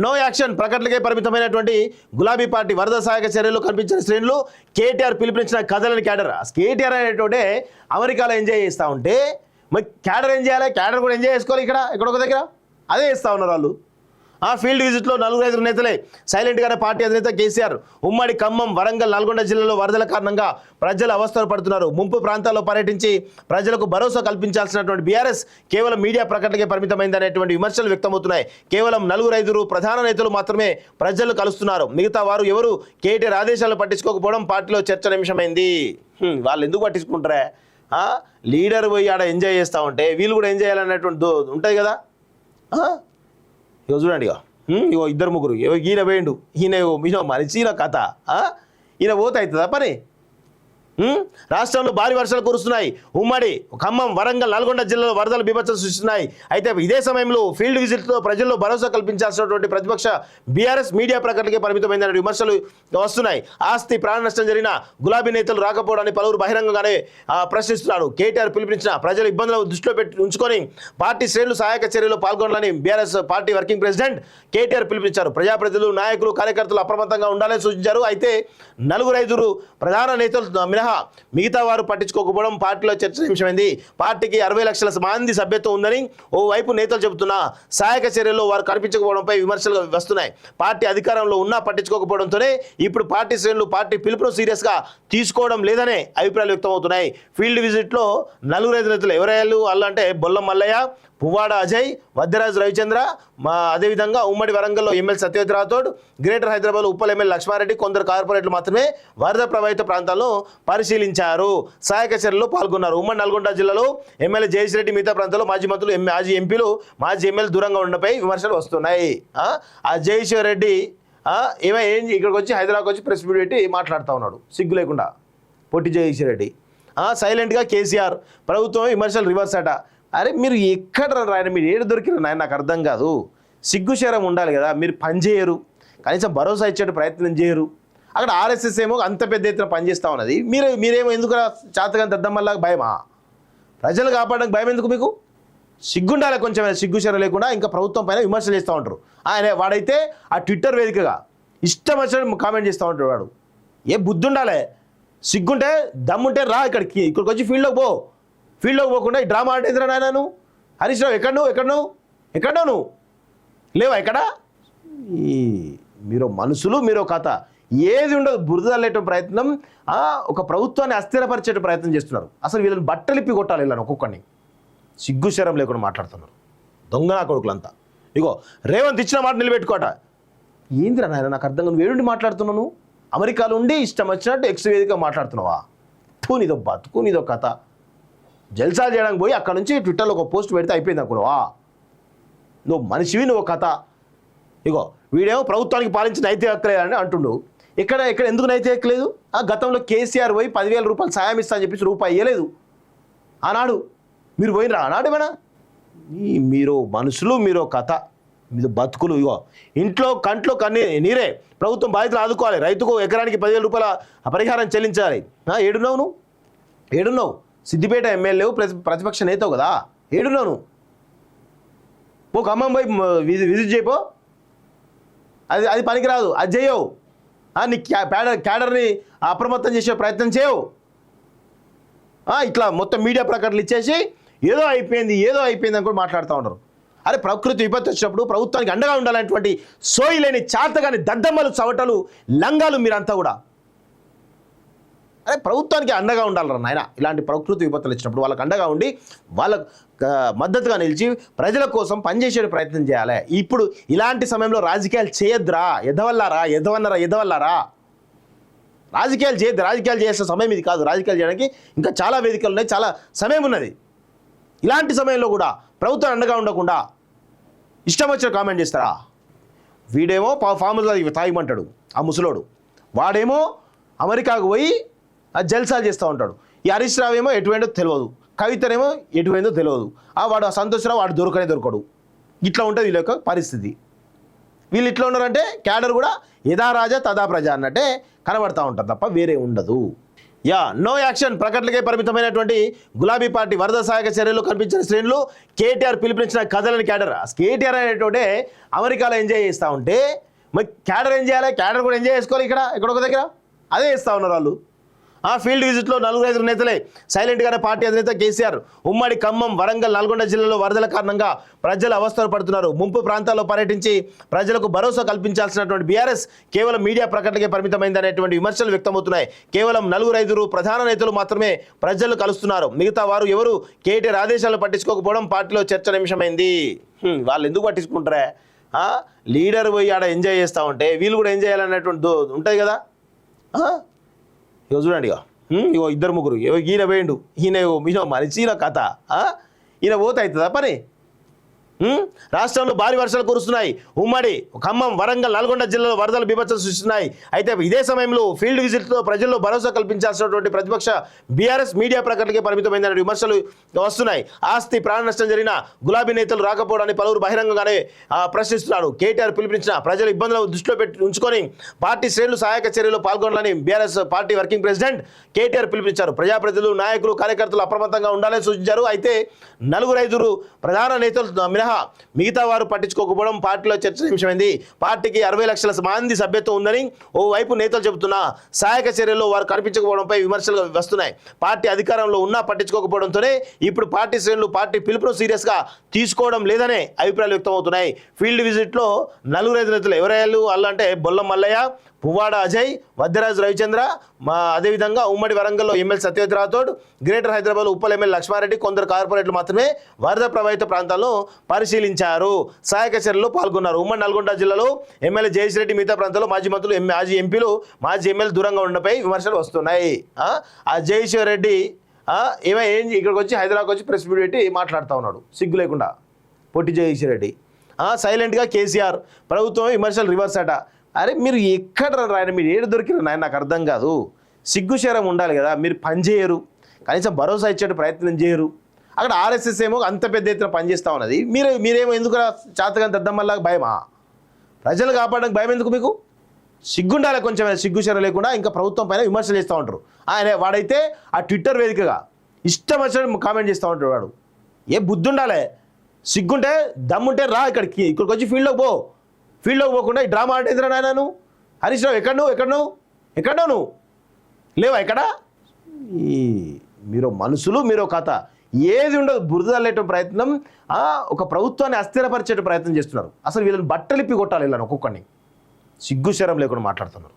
No action ప్రకటనకే పరిమితమైనటువంటి గులాబీ party వరద సహాయక చర్యలు కనిపించిన శ్రేణులు కేటీఆర్ పిలుపునిచ్చిన కథలని క్యాడర్. కేటీఆర్ అనేటోటే అమెరికాలో ఎంజాయ్ చేస్తూ ఉంటే మరి క్యాడర్ ఏం చేయాలి? క్యాడర్ కూడా ఎంజాయ్ చేసుకోవాలి ఇక్కడ ఒక దగ్గర. అదే చేస్తూ ఉన్నారు వాళ్ళు. ఫీల్డ్ విజిట్లో 4-5 నేతలే సైలెంట్గానే పార్టీ అధినేత కేసీఆర్ ఉమ్మడి ఖమ్మం, వరంగల్, నల్గొండ జిల్లాలో వరదల కారణంగా ప్రజలు అవస్థలు పడుతున్నారు. ముంపు ప్రాంతాల్లో పర్యటించి ప్రజలకు భరోసా కల్పించాల్సినటువంటి బీఆర్ఎస్ కేవలం మీడియా ప్రకటనకే పరిమితమైందనేటువంటి విమర్శలు వ్యక్తమవుతున్నాయి. కేవలం 4-5 ప్రధాన నేతలు మాత్రమే ప్రజలు కలుస్తున్నారు. మిగతా వారు ఎవరు కేటీఆర్ ఆదేశాలు పట్టించుకోకపోవడం పార్టీలో చర్చనీయాంశమైంది. వాళ్ళు ఎందుకు పట్టించుకుంటారా? లీడర్ పోయి ఆడ ఎంజాయ్ చేస్తూ ఉంటే వీళ్ళు కూడా ఎంజాయ్ చేయాలనేటువంటి ఉంటుంది కదా. ఇగో చూడండి, ఇగో 2-3 ఈయన వేయండు, ఈయన మనిషిన కథ. ఈయన పోతే అవుతుందా పని? రాష్ట్రంలో భారీ వర్షాలు కురుస్తున్నాయి. ఉమ్మడి ఖమ్మం, వరంగల్, నల్గొండ జిల్లాలో వరదలు బీభత్సం సృష్టిస్తున్నాయి. అయితే ఇదే సమయంలో ఫీల్డ్ విజిట్తో ప్రజల్లో భరోసా కల్పించాల్సినటువంటి ప్రతిపక్ష బీఆర్ఎస్ మీడియా ప్రకటనకే పరిమితమైందనే విమర్శలు వస్తున్నాయి. ఆస్తి ప్రాణ నష్టం జరిగిన గులాబీ నేతలు రాకపోవడాన్ని పలువురు బహిరంగంగానే ప్రశ్నిస్తున్నారు. కేటీఆర్ పిలుపునిచ్చిన ప్రజల ఇబ్బందులను దృష్టిలో ఉంచుకొని పార్టీ శ్రేణులు సహాయక చర్యలో పాల్గొనాలని BRS party working president KTR పిలుపునిచ్చారు. ప్రజాప్రతినిధులు, నాయకులు, కార్యకర్తలు అప్రమత్తంగా ఉండాలని సూచించారు. అయితే 4-5 ప్రధాన నేతలు మినహా మిగతా వారు పట్టించుకోకపోవడం పార్టీలో చర్చనీయాంశమైంది. పార్టీకి 60 లక్షల మంది సభ్యత్వం ఉందని ఓవైపు నేతలు చెబుతున్నా సహాయక చర్యల్లో వారు కనిపించకపోవడంపై విమర్శలు వస్తున్నాయి. పార్టీ అధికారంలో ఉన్నా పట్టించుకోకపోవడంతోనే ఇప్పుడు పార్టీ శ్రేణులు పార్టీ పిలుపును సీరియస్గా తీసుకోవడం లేదనే అభిప్రాయాలు వ్యక్తమవుతున్నాయి. ఫీల్డ్ విజిట్లో 4-5 నేతలు ఎవరయ్యారు అంటే బొల్లం మల్లయ్య, పువ్వాడ అజయ్, వద్దరాజు రవిచంద్ర, అదేవిధంగా ఉమ్మడి వరంగల్లో MLA Satyavathi Rathod, greater Hyderabad Uppal MLA Laxma Reddy, కొందరు కార్పొరేట్లు మాత్రమే వరద ప్రభావిత ప్రాంతాలను పరిశీలించారు, సహాయక చర్యల్లో పాల్గొన్నారు. ఉమ్మడి నల్గొండ జిల్లాలో ఎమ్మెల్యే జయేశ్రెడ్డి, మిగతా ప్రాంతాల్లో మాజీ మంత్రులు, మాజీ ఎంపీలు, మాజీ ఎమ్మెల్యే దూరంగా ఉండడంపై విమర్శలు వస్తున్నాయి. ఆ జయేశ్వర్ రెడ్డి ఇక్కడికి వచ్చి హైదరాబాద్కి వచ్చి ప్రెస్ మీట్ పెట్టి మాట్లాడుతూ ఉన్నాడు సిగ్గు లేకుండా. పొట్టి జయేశ్వర్ రెడ్డి సైలెంట్గా కేసీఆర్ ప్రభుత్వం విమర్శలు రివర్స్ అట. అరే మీరు ఎక్కడ రాయన, మీరు ఏడు దొరికిన నాయన నాకు అర్థం కాదు. సిగ్గుశరం ఉండాలి కదా. మీరు పని చేయరు, కనీసం భరోసా ఇచ్చే ప్రయత్నం చేయరు. అక్కడ ఆర్ఎస్ఎస్ ఏమో అంత పెద్ద ఎత్తున పనిచేస్తూ ఉన్నది. మీరేమో ఎందుకు చాతగాని దద్దమ్మల్లాగా భయమా? ప్రజలు కాపాడడానికి భయం ఎందుకు మీకు? సిగ్గుండాలి కొంచెం, సిగ్గుశరం లేకుండా ఇంకా ప్రభుత్వం పైన విమర్శలు చేస్తూ ఉంటారు. వాడైతే ఆ ట్విట్టర్ వేదికగా ఇష్టం వచ్చినట్టు కామెంట్ చేస్తూ ఉంటాడు. వాడు ఏ బుద్ధి ఉండాలి, సిగ్గుంటే దమ్ముంటే రా ఇక్కడికి వచ్చి ఫీల్డ్లోకి పో. ఫీల్డ్లోకి పోకుండా ఈ డ్రామా ఆడేదిరా నాయన. నువ్వు హరీష్ రావు ఎక్కడో నువ్వు లేవా ఇక్కడ? మీరు మనుషులు, మీరు కథ ఏది ఉండదు. బురద లేట ప్రయత్నం, ఒక ప్రభుత్వాన్ని అస్థిరపరిచే ప్రయత్నం చేస్తున్నారు. అసలు వీళ్ళని బట్టలిప్పి కొట్టాలి వీళ్ళని ఒక్కొక్కరిని. సిగ్గుశరం లేకుండా మాట్లాడుతున్నారు దొంగ నా కొడుకులంతా. ఇగో రేవంత్ ఇచ్చిన మాట నిలబెట్టుకోట. ఏందిరా నాయన నాకు అర్థం కాదు. నువ్వు ఏడుండి మాట్లాడుతున్నావు? అమెరికాలో ఉండి ఇష్టం వచ్చినట్టు ఎక్స్ వేదికగా మాట్లాడుతున్నావా? నీదో బతుకు, నీదో కథ. జల్సా చేయడానికి పోయి అక్కడ నుంచి ట్విట్టర్లో ఒక పోస్ట్ పెడితే అయిపోయింది అనుకున్నావా? నువ్వు మనిషివి, నువ్వు కథ. ఇగో వీడేమో ప్రభుత్వానికి పాలించిన నైతిక హక్కులేదని అంటుండు. ఇక్కడ ఎందుకు నైతిక హక్కు లేదు? గతంలో కేసీఆర్ పోయి 10,000 రూపాయలు సాయం ఇస్తా అని చెప్పేసి రూపాయి ఇవ్వలేదు ఆనాడు. మీరు పోయినరా ఆనాడు? ఏమైనా మీరు మనుషులు, మీరు కథ, మీరు బతుకులు. ఇగో ఇంట్లో కంట్లో నీరే. ప్రభుత్వం బాధ్యతలు ఆదుకోవాలి. రైతుకు ఎకరానికి 10,000 రూపాయల పరిహారం చెల్లించాలి. ఏడున్నావు? సిద్దిపేట ఎమ్మెల్యే, ప్రతిపక్ష నేతవు కదా, ఏడున్నావు? పో ఖమ్మం పోయి విజిట్ చేయపో. అది పనికిరాదు, అది చేయవు. నీ క్యాడర్ని అప్రమత్తం చేసే ప్రయత్నం చేయవు. ఇట్లా మొత్తం మీడియా ప్రకటనలు ఇచ్చేసి ఏదో అయిపోయింది అని కూడా మాట్లాడుతూ ఉంటారు. అరే ప్రకృతి విపత్తు వచ్చినప్పుడు ప్రభుత్వానికి అండగా ఉండాలనేటువంటి సోయి లేని చాతగాని దద్దమ్మలు, చవటలు, లంగాలు మీరంతా కూడా. అరే ప్రభుత్వానికి అండగా ఉండాలరా నాయన. ఇలాంటి ప్రకృతి విపత్తులు వచ్చినప్పుడు వాళ్ళకి అండగా ఉండి వాళ్ళ మద్దతుగా నిలిచి ప్రజల కోసం పనిచేసే ప్రయత్నం చేయాలి. ఇప్పుడు ఇలాంటి సమయంలో రాజకీయాలు చేయొద్దురా. ఎదవల్లారా రాజకీయాలు చేయొద్దు. రాజకీయాలు చేసే సమయం ఇది కాదు. రాజకీయాలు చేయడానికి ఇంకా చాలా వేదికలు ఉన్నాయి, చాలా సమయం ఉన్నది. ఇలాంటి సమయంలో కూడా ప్రభుత్వం అండగా ఉండకుండా ఇష్టం వచ్చిన కామెంట్ చేస్తారా? వీడేమో ఫార్ములా తాగిమంటాడు ఆ ముసలోడు, వాడేమో అమెరికాకు పోయి జల్సాలు చేస్తూ ఉంటాడు. ఈ హరీష్ రావు ఏమో ఎటువైందో తెలియదు, కవితనేమో ఎటువైందో తెలియదు. వాడు సంతోషరావు వాడు దొరకడు. ఇట్లా ఉంటుంది వీళ్ళ యొక్క పరిస్థితి. వీళ్ళు ఇట్లా ఉన్నారంటే క్యాడర్ కూడా యథా రాజా తదా ప్రజ అన్నట్టే కనబడతా ఉంటారు తప్ప వేరే ఉండదు. నో యాక్షన్ ప్రకటనకే పరిమితమైనటువంటి గులాబీ పార్టీ వరద సహాయక చర్యలు కనిపించిన శ్రేణులు కేటీఆర్ పిలుపునిచ్చిన కథలని క్యాడర్. కేటీఆర్ అనేటువంటి అమెరికాలో ఎంజాయ్ చేస్తూ ఉంటే మరి క్యాడర్ ఏం చేయాలి? క్యాడర్ కూడా ఎంజాయ్ చేసుకోవాలి ఇక్కడ ఒక దగ్గర. అదే చేస్తూ ఉన్నారు వాళ్ళు. ఫీల్డ్ విజిట్లో 4-5 నేతలే సైలెంట్గానే పార్టీ అధినేత కేసీఆర్ ఉమ్మడి ఖమ్మం, వరంగల్, నల్గొండ జిల్లాలో వరదల కారణంగా ప్రజలు అవస్థలు పడుతున్నారు. ముంపు ప్రాంతాల్లో పర్యటించి ప్రజలకు భరోసా కల్పించాల్సినటువంటి బీఆర్ఎస్ కేవలం మీడియా ప్రకటనకే పరిమితమైందనేటువంటి విమర్శలు వ్యక్తమవుతున్నాయి. కేవలం 4-5 ప్రధాన నేతలు మాత్రమే ప్రజలు కలుస్తున్నారు. మిగతా వారు ఎవరు కేటీఆర్ ఆదేశాలు పట్టించుకోకపోవడం పార్టీలో చర్చనీయాంశమైంది. వాళ్ళు ఎందుకు పట్టించుకుంటారా? లీడర్ పోయి ఆడ ఎంజాయ్ చేస్తూ ఉంటే వీళ్ళు కూడా ఎంజాయ్ చేయాలనేటువంటి ఉంటుంది కదా. ఇగో చూడండి, ఇగో 2-3 ఈయన వేయండు, ఈయన మనిషిన కథ. ఈయన పోతే అవుతుందా పని? రాష్ట్రంలో భారీ వర్షాలు కురుస్తున్నాయి. ఉమ్మడి ఖమ్మం, వరంగల్, నల్గొండ జిల్లాలో వరదలు బీభత్సం సృష్టిస్తున్నాయి. అయితే ఇదే సమయంలో ఫీల్డ్ విజిట్తో ప్రజల్లో భరోసా కల్పించాల్సినటువంటి ప్రతిపక్ష బీఆర్ఎస్ మీడియా ప్రకటనకే పరిమితమైన విమర్శలు వస్తున్నాయి. ఆస్తి ప్రాణ నష్టం జరిగిన గులాబీ నేతలు రాకపోవడాన్ని పలువురు బహిరంగంగానే ప్రశ్నిస్తున్నారు. కేటీఆర్ పిలుపునిచ్చిన ప్రజల ఇబ్బందులను దృష్టిలో ఉంచుకొని పార్టీ శ్రేణులు సహాయక చర్యలో పాల్గొనాలని BRS party working president KTR పిలుపునిచ్చారు. ప్రజాప్రతినిధులు, నాయకులు, కార్యకర్తలు అప్రమత్తంగా ఉండాలని సూచించారు. అయితే 4-5 ప్రధాన నేతలు మినహా మిగతా వారు పట్టించుకోకపోవడం పార్టీలో చర్చనీయాంశమైంది. పార్టీకి 60 లక్షల మంది సభ్యత్వం ఉందని ఓవైపు నేతలు చెబుతున్నా సహాయక చర్యల్లో వారు కనిపించకపోవడంపై విమర్శలు వస్తున్నాయి. పార్టీ అధికారంలో ఉన్నా పట్టించుకోకపోవడంతోనే ఇప్పుడు పార్టీ శ్రేణులు పార్టీ పిలుపును సీరియస్గా తీసుకోవడం లేదనే అభిప్రాయాలు వ్యక్తమవుతున్నాయి. ఫీల్డ్ విజిట్లో 4-5 నేతలు ఎవరయ్యారు వాళ్ళంటే బొల్లం మల్లయ్య, పువ్వాడ అజయ్, వద్దరాజు రవిచంద్ర, అదేవిధంగా ఉమ్మడి వరంగల్లో MLA Satyavathi Rathod, greater Hyderabad Uppal MLA Laxma Reddy, కొందరు కార్పొరేట్లు మాత్రమే వరద ప్రభావిత ప్రాంతాలను పరిశీలించారు, సహాయక చర్యల్లో పాల్గొన్నారు. ఉమ్మడి నల్గొండ జిల్లాలో ఎమ్మెల్యే జయేష్ రెడ్డి మిగతా ప్రాంతాల్లో మాజీ మంత్రులు, మాజీ ఎంపీలు, మాజీ ఎమ్మెల్యే దూరంగా ఉండడంపై విమర్శలు వస్తున్నాయి. ఆ జయేష్ రెడ్డి ఏం ఇక్కడికి వచ్చి హైదరాబాద్కి వచ్చి ప్రెస్ మీట్ పెట్టి మాట్లాడుతూ ఉన్నాడు సిగ్గు లేకుండా. పొట్టి జయేష్ రెడ్డి సైలెంట్గా కేసీఆర్ ప్రభుత్వం విమర్శలు రివర్స్ అట. అరే మీరు ఎక్కడ రాయన, మీరు ఏడు దొరికిన నాయన నాకు అర్థం కాదు. సిగ్గుశరం ఉండాలి కదా. మీరు పని చేయరు, కనీసం భరోసా ఇచ్చే ప్రయత్నం చేయరు. అక్కడ ఆర్ఎస్ఎస్ ఏమో అంత పెద్ద ఎత్తున పనిచేస్తూ ఉన్నది. మీరేమో ఎందుకు చాతగా దద్దమ్మల్లాగా భయమా? ప్రజలు కాపాడడానికి భయం ఎందుకు మీకు? సిగ్గుండాలి కొంచెం, సిగ్గుశరం లేకుండా ఇంకా ప్రభుత్వం పైన విమర్శలు చేస్తూ ఉంటారు. ఆయన వాడైతే ఆ ట్విట్టర్ వేదికగా ఇష్టం వచ్చినట్టు కామెంట్ చేస్తూ ఉంటాడు. వాడు ఏ బుద్ధి ఉండాలి, సిగ్గుంటే దమ్ముంటే రా ఇక్కడికి వచ్చి ఫీల్డ్లోకి పో. ఫీల్డ్లోకి పోకుండా ఈ డ్రామా అంటే ఎదురా నాయన నువ్వు? హరీష్ రావు ఎక్కడో నువ్వు లేవా ఇక్కడ? మీరు మనుషులు, మీరు కథ ఏది ఉండదు. బురద లేట ప్రయత్నం, ఒక ప్రభుత్వాన్ని అస్థిరపరిచే ప్రయత్నం చేస్తున్నారు. అసలు వీళ్ళని బట్టలిప్పి కొట్టాలి, వీళ్ళని ఒక్కొక్కడిని. సిగ్గుశరం లేకుండా మాట్లాడుతున్నారు.